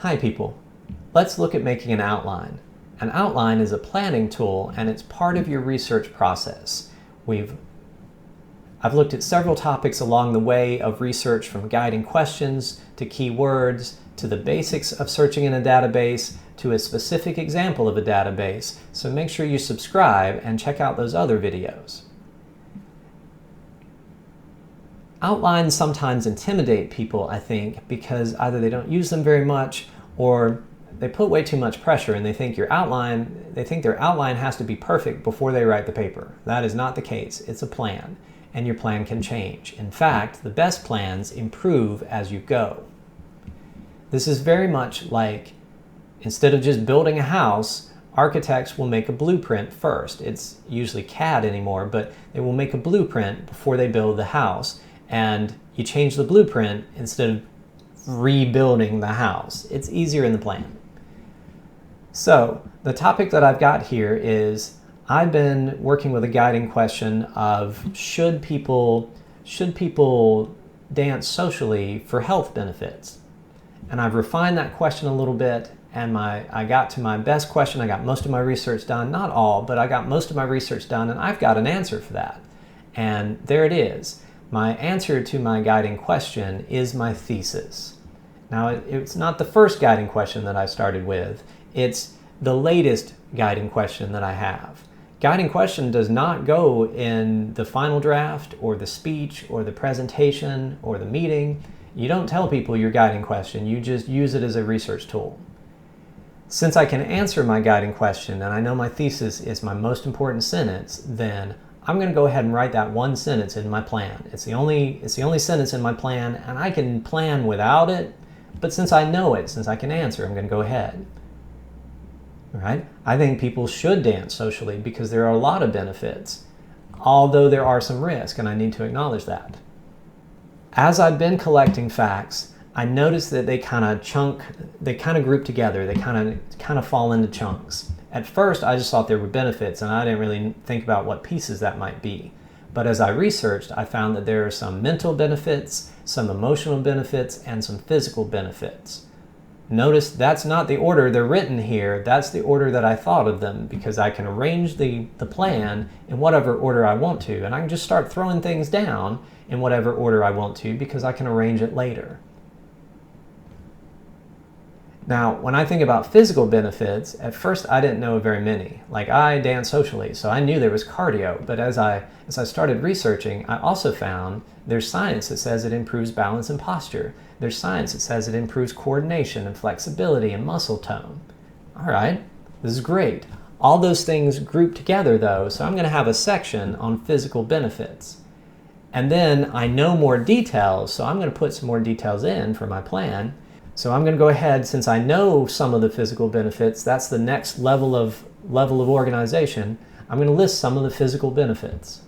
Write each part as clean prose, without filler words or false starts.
Hi people, let's look at making an outline. An outline is a planning tool and it's part of your research process. I've looked at several topics along the way of research, from guiding questions to keywords to the basics of searching in a database to a specific example of a database, so make sure you subscribe and check out those other videos. Outlines sometimes intimidate people, I think, because either they don't use them very much or they put way too much pressure and they think their outline has to be perfect before they write the paper. That is not the case. It's a plan, and your plan can change. In fact, the best plans improve as you go. This is very much like, instead of just building a house, architects will make a blueprint first. It's usually CAD anymore, but they will make a blueprint before they build the house. And you change the blueprint instead of rebuilding the house. It's easier in the plan. So the topic that I've got here is, I've been working with a guiding question of should people dance socially for health benefits? And I've refined that question a little bit, and I got to my best question. I got most of my research done, not all, but I got most of my research done, and I've got an answer for that. And there it is. My answer to my guiding question is my thesis. Now, it's not the first guiding question that I started with. It's the latest guiding question that I have. Guiding question does not go in the final draft or the speech or the presentation or the meeting. You don't tell people your guiding question. You just use it as a research tool. Since I can answer my guiding question and I know my thesis is my most important sentence, then I'm going to go ahead and write that one sentence in my plan. It's the only sentence in my plan, and I can plan without it, but since I know it, since I can answer, I'm going to go ahead. All right? I think people should dance socially because there are a lot of benefits, although there are some risks, and I need to acknowledge that. As I've been collecting facts, I noticed that they kind of group together. They kind of fall into chunks. At first, I just thought there were benefits, and I didn't really think about what pieces that might be. But as I researched, I found that there are some mental benefits, some emotional benefits, and some physical benefits. Notice that's not the order they're written here. That's the order that I thought of them, because I can arrange the plan in whatever order I want to, and I can just start throwing things down in whatever order I want to because I can arrange it later. Now, when I think about physical benefits, at first I didn't know very many. Like, I dance socially, so I knew there was cardio, but as I started researching, I also found there's science that says it improves balance and posture. There's science that says it improves coordination and flexibility and muscle tone. All right, this is great. All those things group together though, so I'm going to have a section on physical benefits. And then I know more details, so I'm going to put some more details in for my plan. So I'm going to go ahead, since I know some of the physical benefits, that's the next level of organization. I'm going to list some of the physical benefits.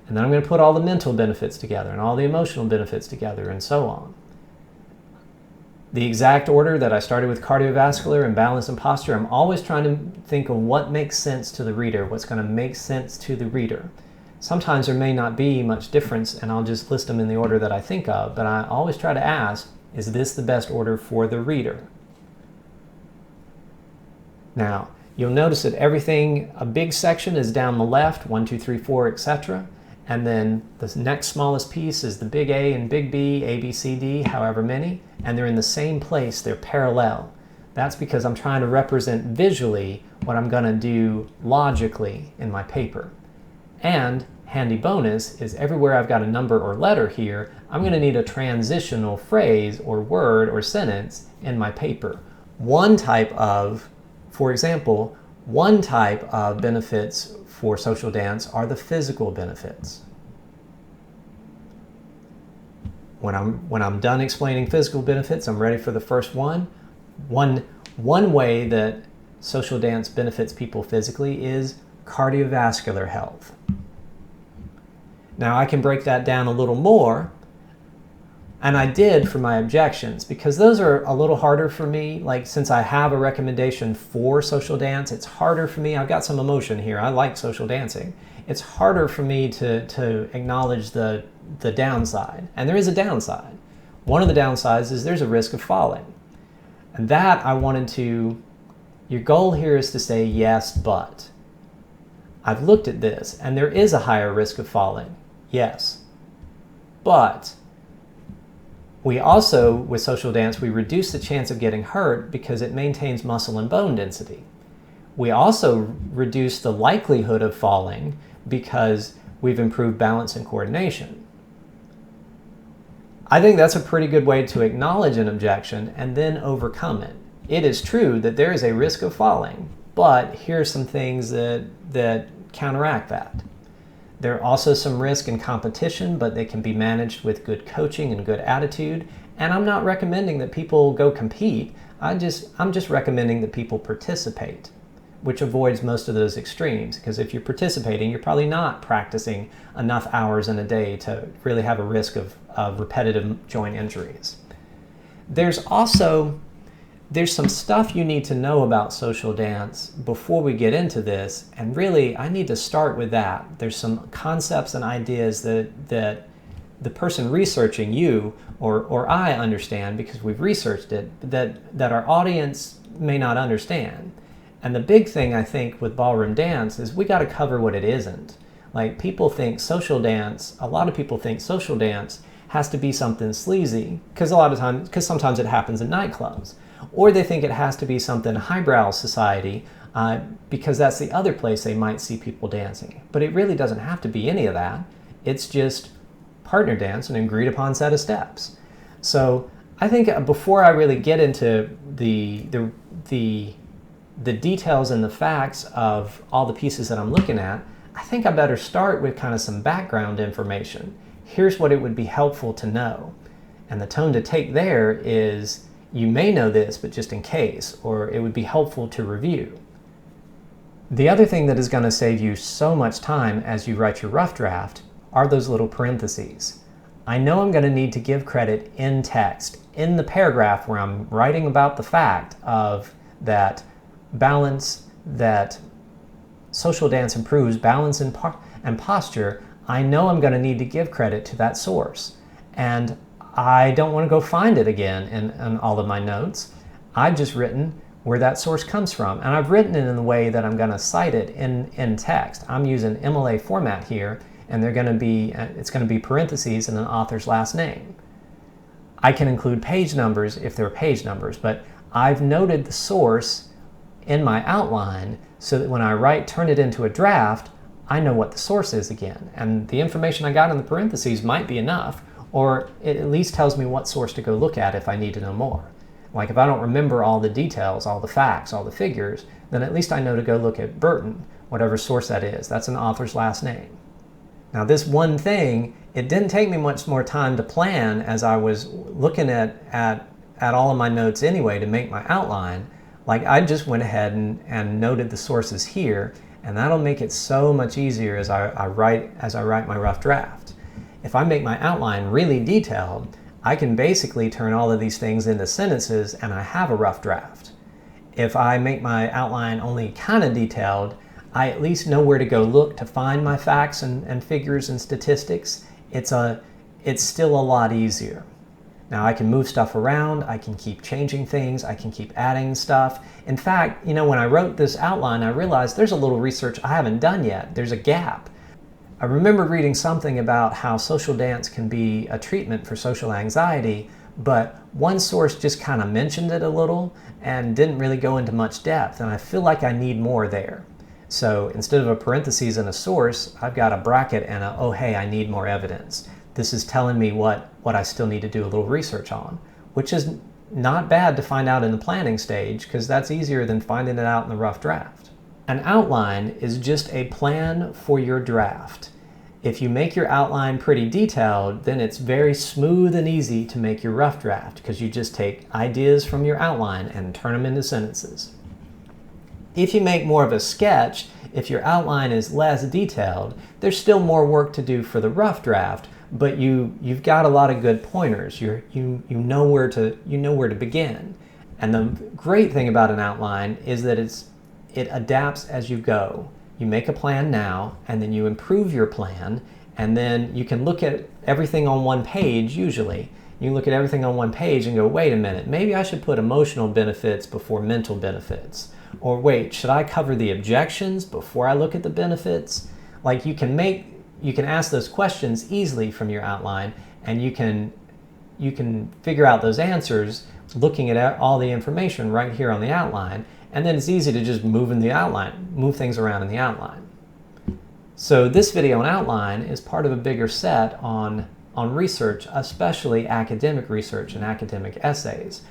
And then I'm going to put all the mental benefits together and all the emotional benefits together and so on. The exact order that I started with cardiovascular and balance and posture, I'm always trying to think of what makes sense to the reader, what's going to make sense to the reader. Sometimes there may not be much difference and I'll just list them in the order that I think of, but I always try to ask, is this the best order for the reader? Now, you'll notice that a big section is down the left, 1, 2, 3, 4, etc. And then the next smallest piece is the big A and big B, A, B, C, D, however many, and they're in the same place, they're parallel. That's because I'm trying to represent visually what I'm going to do logically in my paper. And handy bonus is everywhere I've got a number or letter here, I'm going to need a transitional phrase or word or sentence in my paper. For example, one type of benefits for social dance are the physical benefits. When I'm done explaining physical benefits, I'm ready for the first one. One way that social dance benefits people physically is cardiovascular health. Now I can break that down a little more, and I did for my objections, because those are a little harder for me. Like, since I have a recommendation for social dance, it's harder for me. I've got some emotion here. I like social dancing. It's harder for me to acknowledge the downside. And there is a downside. One of the downsides is there's a risk of falling. And that your goal here is to say yes, but. I've looked at this and there is a higher risk of falling, yes. But we also, with social dance, we reduce the chance of getting hurt because it maintains muscle and bone density. We also reduce the likelihood of falling because we've improved balance and coordination. I think that's a pretty good way to acknowledge an objection and then overcome it. It is true that there is a risk of falling, but here are some things that counteract that. There are also some risk in competition, but they can be managed with good coaching and good attitude. And I'm not recommending that people go compete. I'm just recommending that people participate, which avoids most of those extremes. Because if you're participating, you're probably not practicing enough hours in a day to really have a risk of repetitive joint injuries. There's some stuff you need to know about social dance before we get into this, and really I need to start with that. There's some concepts and ideas that the person researching you or I understand because we've researched it, that our audience may not understand. And the big thing I think with ballroom dance is we got to cover what it isn't. Like a lot of people think social dance has to be something sleazy because sometimes it happens in nightclubs. Or they think it has to be something highbrow society because that's the other place they might see people dancing. But it really doesn't have to be any of that. It's just partner dance and an agreed upon set of steps. So I think before I really get into the details and the facts of all the pieces that I'm looking at, I think I better start with kind of some background information. Here's what it would be helpful to know. And the tone to take there is, you may know this, but just in case, or it would be helpful to review. The other thing that is going to save you so much time as you write your rough draft are those little parentheses. I know I'm going to need to give credit in text, in the paragraph where I'm writing about the fact of that balance, that social dance improves balance and posture. I know I'm going to need to give credit to that source. And I don't want to go find it again in all of my notes. I've just written where that source comes from. And I've written it in the way that I'm going to cite it in text. I'm using MLA format here, and it's going to be parentheses and an author's last name. I can include page numbers if there are page numbers, but I've noted the source in my outline so that when I turn it into a draft, I know what the source is again. And the information I got in the parentheses might be enough, or it at least tells me what source to go look at if I need to know more. Like if I don't remember all the details, all the facts, all the figures, then at least I know to go look at Burton, whatever source that is. That's an author's last name. Now this one thing, it didn't take me much more time to plan as I was looking at all of my notes anyway to make my outline. Like I just went ahead and noted the sources here, and that'll make it so much easier as I write my rough draft. If I make my outline really detailed, I can basically turn all of these things into sentences and I have a rough draft. If I make my outline only kind of detailed, I at least know where to go look to find my facts and figures and statistics. It's still a lot easier. Now I can move stuff around, I can keep changing things, I can keep adding stuff. In fact, when I wrote this outline, I realized there's a little research I haven't done yet. There's a gap. I remember reading something about how social dance can be a treatment for social anxiety, but one source just kind of mentioned it a little and didn't really go into much depth, and I feel like I need more there. So instead of a parentheses and a source, I've got a bracket and oh hey, I need more evidence. This is telling me what I still need to do a little research on, which is not bad to find out in the planning stage because that's easier than finding it out in the rough draft. An outline is just a plan for your draft. If you make your outline pretty detailed, then it's very smooth and easy to make your rough draft because you just take ideas from your outline and turn them into sentences. If you make more of a sketch, if your outline is less detailed, there's still more work to do for the rough draft, but you've got a lot of good pointers. You know where to begin. And the great thing about an outline is that it adapts as you go. You make a plan now, and then you improve your plan, and then you can look at everything on one page usually. You can look at everything on one page and go, wait a minute, maybe I should put emotional benefits before mental benefits. Or wait, should I cover the objections before I look at the benefits? Like you can ask those questions easily from your outline, and you can figure out those answers looking at all the information right here on the outline, and then it's easy to just move things around in the outline. So this video on outline is part of a bigger set on research, especially academic research and academic essays.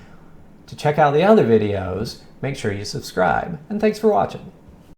To check out the other videos, make sure you subscribe, and thanks for watching.